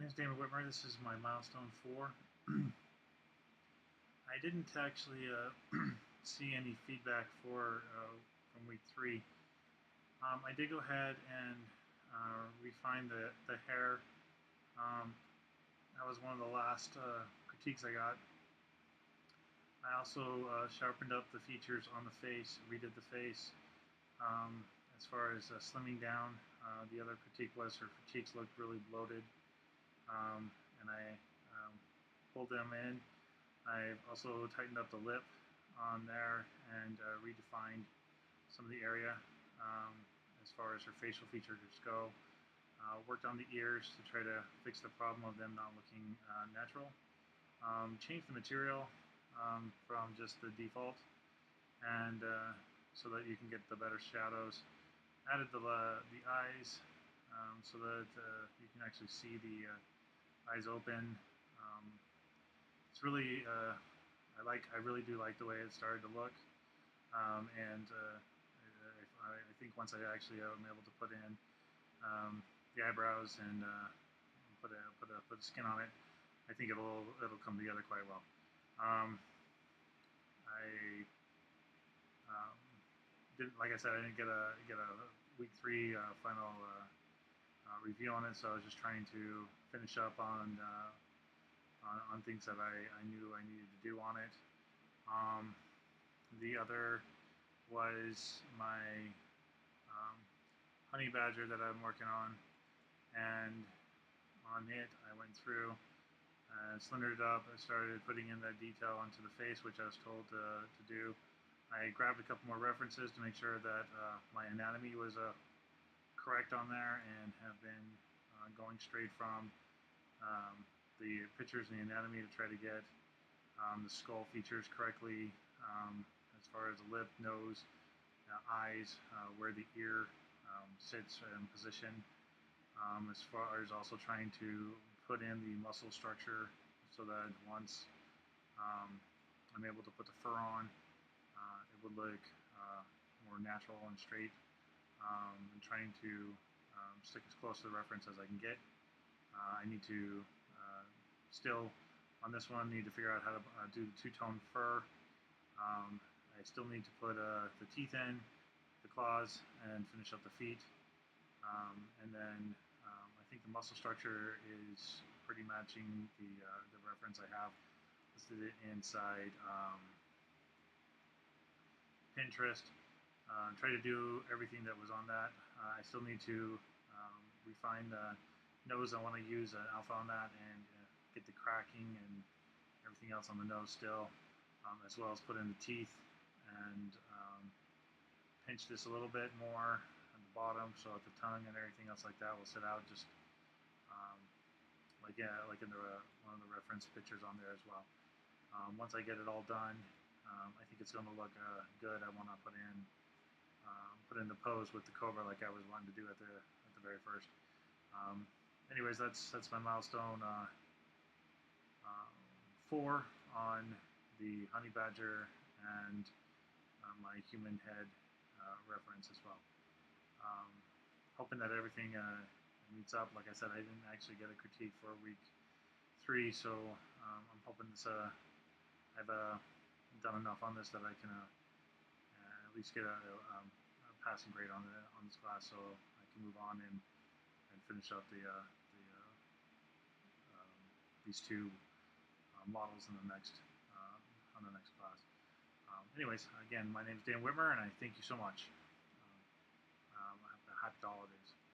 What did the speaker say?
My name's David Whitmer. This is my milestone 4. I didn't actually see any feedback from week 3. I did go ahead and refine the hair. That was one of the last critiques I got. I also sharpened up the features on the face, redid the face. As far as slimming down, the other critique was her cheeks looked really bloated. And I pulled them in. I also tightened up the lip on there and redefined some of the area as far as her facial features go. Worked on the ears to try to fix the problem of them not looking natural. Changed the material from just the default, and so that you can get the better shadows. Added the eyes so that you can actually see the eyes open. It's really I really do like the way it started to look, and I think once I actually am able to put in the eyebrows and put a skin on it, I think it'll come together quite well. I didn't, like I said, I didn't get a week 3 final review on it, so I was just trying to finish up on things that I knew I needed to do on it. The other was my honey badger that I'm working on, and on it I went through slindered it up. I started putting in that detail onto the face, which I was told to do. I grabbed a couple more references to make sure that my anatomy was correct on there, and have been going straight from the pictures and the anatomy to try to get the skull features correctly, as far as the lip, nose, eyes, where the ear sits in position, as far as also trying to put in the muscle structure so that once I'm able to put the fur on, it would look more natural and straight. I'm trying to stick as close to the reference as I can get. I need to still, on this one, need to figure out how to do the two-tone fur. I still need to put the teeth in, the claws, and finish up the feet. And then I think the muscle structure is pretty matching the reference I have listed inside Pinterest. Try to do everything that was on that. I still need to refine the nose. I want to use an alpha on that and get the cracking and everything else on the nose still, as well as put in the teeth and pinch this a little bit more at the bottom so that the tongue and everything else like that will sit out just like in one of the reference pictures on there as well. Once I get it all done, I think it's going to look good. I want to put in the pose with the cobra like I was wanting to do at the very first. Anyways, that's my milestone 4 on the honey badger and my human head reference as well. Hoping that everything meets up. Like I said, I didn't actually get a critique for week 3, so I'm hoping this I've done enough on this that I can at least get a passing grade on this class, so I can move on and finish up these 2 models in the next on the next class. Anyways, again, my name is Dan Whitmer, and I thank you so much. Happy holidays.